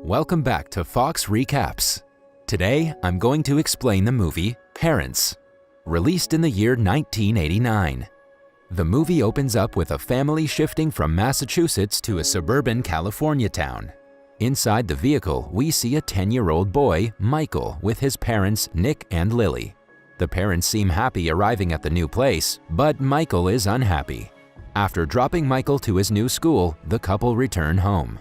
Welcome back to Fox Recaps. Today, I'm going to explain the movie Parents, released in the year 1989. The movie opens up with a family shifting from Massachusetts to a suburban California town. Inside the vehicle, we see a 10-year-old boy, Michael, with his parents, Nick and Lily. The parents seem happy arriving at the new place, but Michael is unhappy. After dropping Michael to his new school, the couple return home.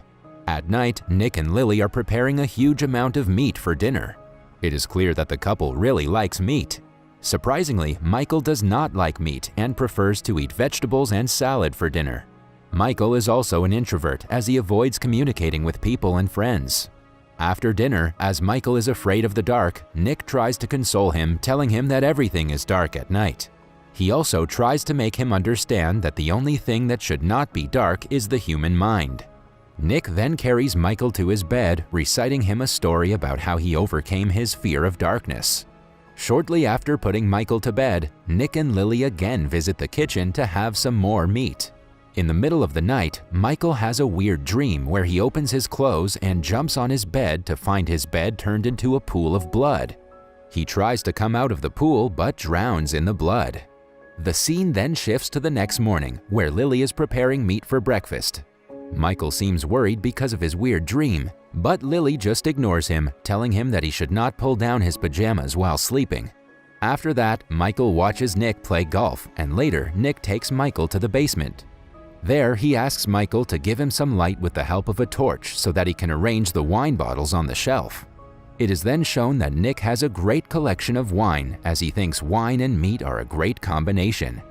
At night, Nick and Lily are preparing a huge amount of meat for dinner. It is clear that the couple really likes meat. Surprisingly, Michael does not like meat and prefers to eat vegetables and salad for dinner. Michael is also an introvert as he avoids communicating with people and friends. After dinner, as Michael is afraid of the dark, Nick tries to console him, telling him that everything is dark at night. He also tries to make him understand that the only thing that should not be dark is the human mind. Nick then carries Michael to his bed, reciting him a story about how he overcame his fear of darkness. Shortly after putting Michael to bed, Nick and Lily again visit the kitchen to have some more meat. In the middle of the night, Michael has a weird dream where he opens his clothes and jumps on his bed to find his bed turned into a pool of blood. He tries to come out of the pool but drowns in the blood. The scene then shifts to the next morning, where Lily is preparing meat for breakfast. Michael seems worried because of his weird dream, but Lily just ignores him, telling him that he should not pull down his pajamas while sleeping. After that, Michael watches Nick play golf, and later Nick takes Michael to the basement. There, he asks Michael to give him some light with the help of a torch so that he can arrange the wine bottles on the shelf. It is then shown that Nick has a great collection of wine, as he thinks wine and meat are a great combination.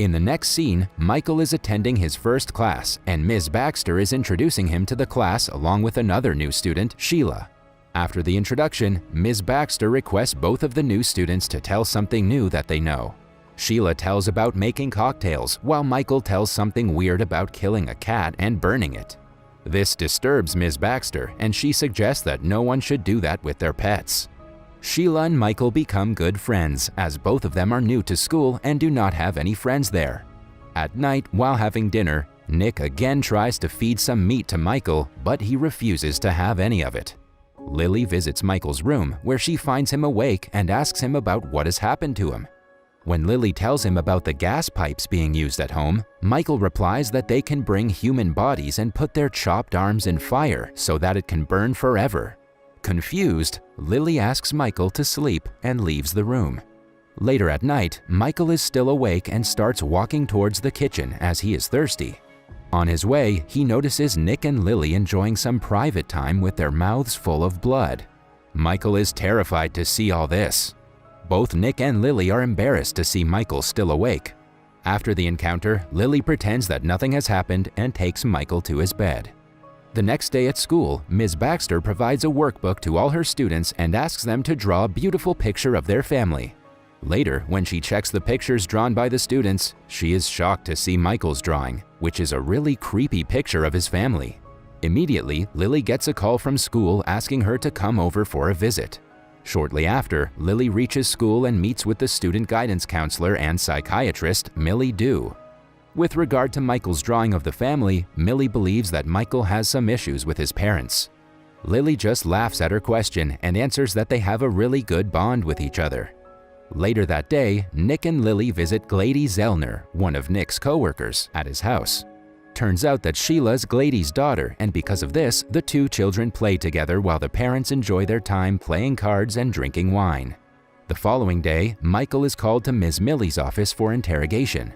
In the next scene, Michael is attending his first class, and Ms. Baxter is introducing him to the class along with another new student, Sheila. After the introduction, Ms. Baxter requests both of the new students to tell something new that they know. Sheila tells about making cocktails, while Michael tells something weird about killing a cat and burning it. This disturbs Ms. Baxter, and she suggests that no one should do that with their pets. Sheila and Michael become good friends, as both of them are new to school and do not have any friends there. At night, while having dinner, Nick again tries to feed some meat to Michael, but he refuses to have any of it. Lily visits Michael's room, where she finds him awake and asks him about what has happened to him. When Lily tells him about the gas pipes being used at home, Michael replies that they can bring human bodies and put their chopped arms in fire so that it can burn forever. Confused, Lily asks Michael to sleep and leaves the room. Later at night, Michael is still awake and starts walking towards the kitchen as he is thirsty. On his way, he notices Nick and Lily enjoying some private time with their mouths full of blood. Michael is terrified to see all this. Both Nick and Lily are embarrassed to see Michael still awake. After the encounter, Lily pretends that nothing has happened and takes Michael to his bed. The next day at school, Ms. Baxter provides a workbook to all her students and asks them to draw a beautiful picture of their family. Later, when she checks the pictures drawn by the students, she is shocked to see Michael's drawing, which is a really creepy picture of his family. Immediately, Lily gets a call from school asking her to come over for a visit. Shortly after, Lily reaches school and meets with the student guidance counselor and psychiatrist, Millie Dew. With regard to Michael's drawing of the family, Millie believes that Michael has some issues with his parents. Lily just laughs at her question and answers that they have a really good bond with each other. Later that day, Nick and Lily visit Glady Zellner, one of Nick's co-workers, at his house. Turns out that Sheila's Glady's daughter, and because of this, the two children play together while the parents enjoy their time playing cards and drinking wine. The following day, Michael is called to Ms. Millie's office for interrogation.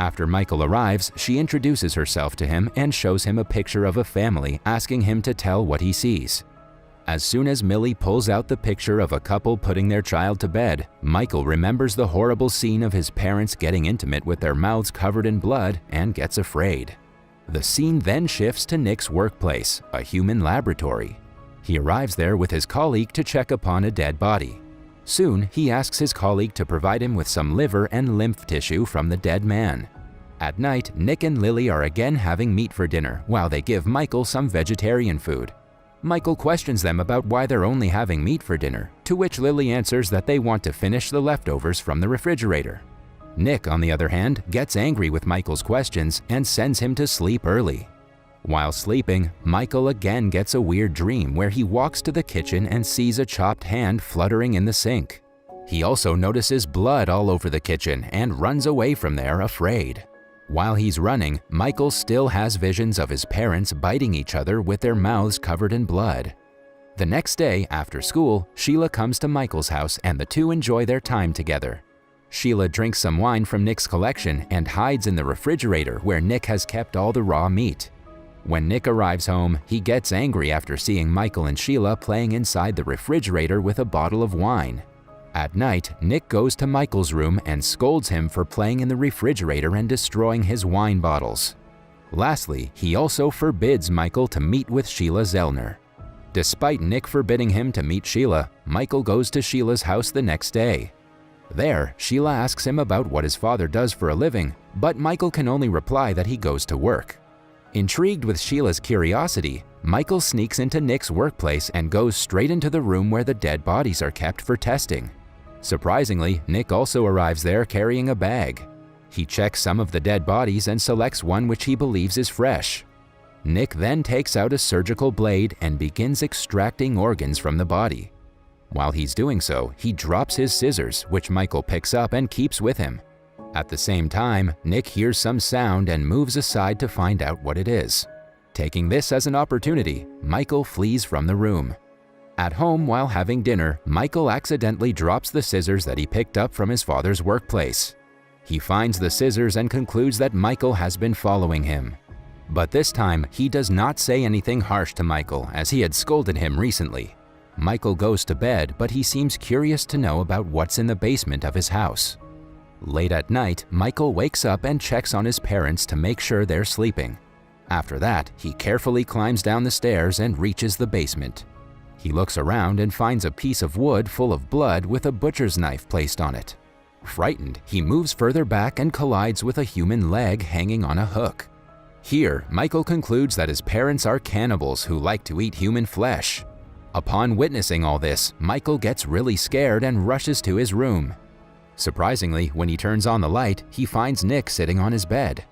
After Michael arrives, she introduces herself to him and shows him a picture of a family, asking him to tell what he sees. As soon as Millie pulls out the picture of a couple putting their child to bed, Michael remembers the horrible scene of his parents getting intimate with their mouths covered in blood and gets afraid. The scene then shifts to Nick's workplace, a human laboratory. He arrives there with his colleague to check upon a dead body. Soon, he asks his colleague to provide him with some liver and lymph tissue from the dead man. At night, Nick and Lily are again having meat for dinner while they give Michael some vegetarian food. Michael questions them about why they're only having meat for dinner, to which Lily answers that they want to finish the leftovers from the refrigerator. Nick, on the other hand, gets angry with Michael's questions and sends him to sleep early. While sleeping, Michael again gets a weird dream where he walks to the kitchen and sees a chopped hand fluttering in the sink. He also notices blood all over the kitchen and runs away from there afraid. While he's running, Michael still has visions of his parents biting each other with their mouths covered in blood. The next day, after school, Sheila comes to Michael's house and the two enjoy their time together. Sheila drinks some wine from Nick's collection and hides in the refrigerator where Nick has kept all the raw meat. When Nick arrives home, he gets angry after seeing Michael and Sheila playing inside the refrigerator with a bottle of wine. At night, Nick goes to Michael's room and scolds him for playing in the refrigerator and destroying his wine bottles. Lastly, he also forbids Michael to meet with Sheila Zellner. Despite Nick forbidding him to meet Sheila, Michael goes to Sheila's house the next day. There, Sheila asks him about what his father does for a living, but Michael can only reply that he goes to work. Intrigued with Sheila's curiosity, Michael sneaks into Nick's workplace and goes straight into the room where the dead bodies are kept for testing. Surprisingly, Nick also arrives there carrying a bag. He checks some of the dead bodies and selects one which he believes is fresh. Nick then takes out a surgical blade and begins extracting organs from the body. While he's doing so, he drops his scissors, which Michael picks up and keeps with him. At the same time, Nick hears some sound and moves aside to find out what it is. Taking this as an opportunity, Michael flees from the room. At home while having dinner, Michael accidentally drops the scissors that he picked up from his father's workplace. He finds the scissors and concludes that Michael has been following him. But this time, he does not say anything harsh to Michael as he had scolded him recently. Michael goes to bed, but he seems curious to know about what's in the basement of his house. Late at night, Michael wakes up and checks on his parents to make sure they're sleeping. After that, he carefully climbs down the stairs and reaches the basement. He looks around and finds a piece of wood full of blood with a butcher's knife placed on it. Frightened, he moves further back and collides with a human leg hanging on a hook. Here, Michael concludes that his parents are cannibals who like to eat human flesh. Upon witnessing all this, Michael gets really scared and rushes to his room. Surprisingly, when he turns on the light, he finds Nick sitting on his bed.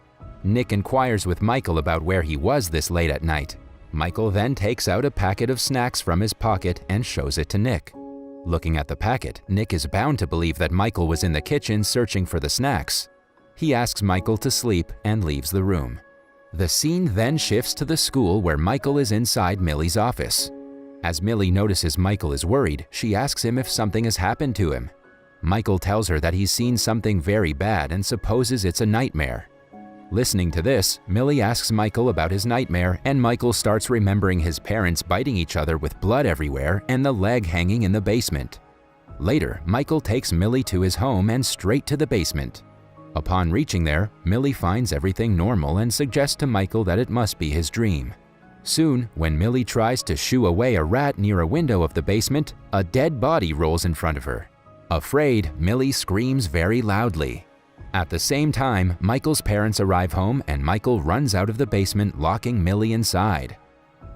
Nick inquires with Michael about where he was this late at night. Michael then takes out a packet of snacks from his pocket and shows it to Nick. Looking at the packet, Nick is bound to believe that Michael was in the kitchen searching for the snacks. He asks Michael to sleep and leaves the room. The scene then shifts to the school where Michael is inside Millie's office. As Millie notices Michael is worried, she asks him if something has happened to him. Michael tells her that he's seen something very bad and supposes it's a nightmare. Listening to this, Millie asks Michael about his nightmare, and Michael starts remembering his parents biting each other with blood everywhere and the leg hanging in the basement. Later, Michael takes Millie to his home and straight to the basement. Upon reaching there, Millie finds everything normal and suggests to Michael that it must be his dream. Soon, when Millie tries to shoo away a rat near a window of the basement, a dead body rolls in front of her. Afraid, Millie screams very loudly. At the same time, Michael's parents arrive home and Michael runs out of the basement, locking Millie inside.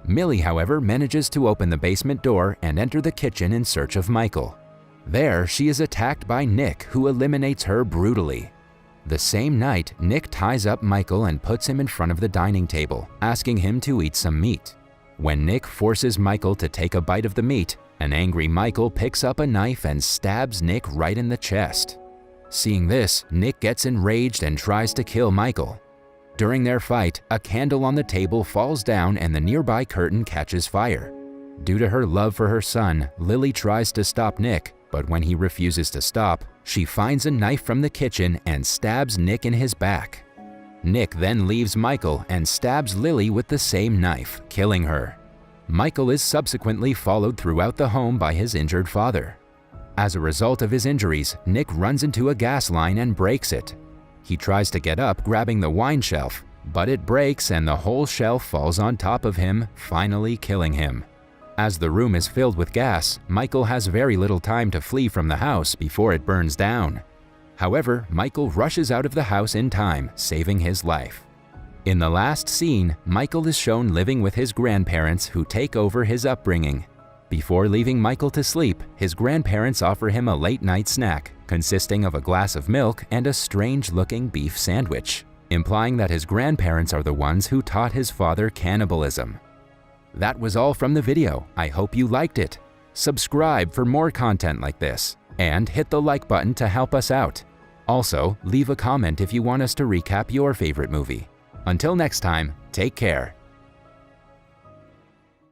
Millie, however, manages to open the basement door and enter the kitchen in search of Michael. There, she is attacked by Nick, who eliminates her brutally. The same night, Nick ties up Michael and puts him in front of the dining table, asking him to eat some meat. When Nick forces Michael to take a bite of the meat, an angry Michael picks up a knife and stabs Nick right in the chest. Seeing this, Nick gets enraged and tries to kill Michael. During their fight, a candle on the table falls down and the nearby curtain catches fire. Due to her love for her son, Lily tries to stop Nick, but when he refuses to stop, she finds a knife from the kitchen and stabs Nick in his back. Nick then leaves Michael and stabs Lily with the same knife, killing her. Michael is subsequently followed throughout the home by his injured father. As a result of his injuries, Nick runs into a gas line and breaks it. He tries to get up, grabbing the wine shelf, but it breaks and the whole shelf falls on top of him, finally killing him. As the room is filled with gas, Michael has very little time to flee from the house before it burns down. However, Michael rushes out of the house in time, saving his life. In the last scene, Michael is shown living with his grandparents who take over his upbringing. Before leaving Michael to sleep, his grandparents offer him a late-night snack consisting of a glass of milk and a strange-looking beef sandwich. implying that his grandparents are the ones who taught his father cannibalism. That was all from the video. I hope you liked it. Subscribe for more content like this, and hit the like button to help us out. Also, leave a comment if you want us to recap your favorite movie. Until next time, take care.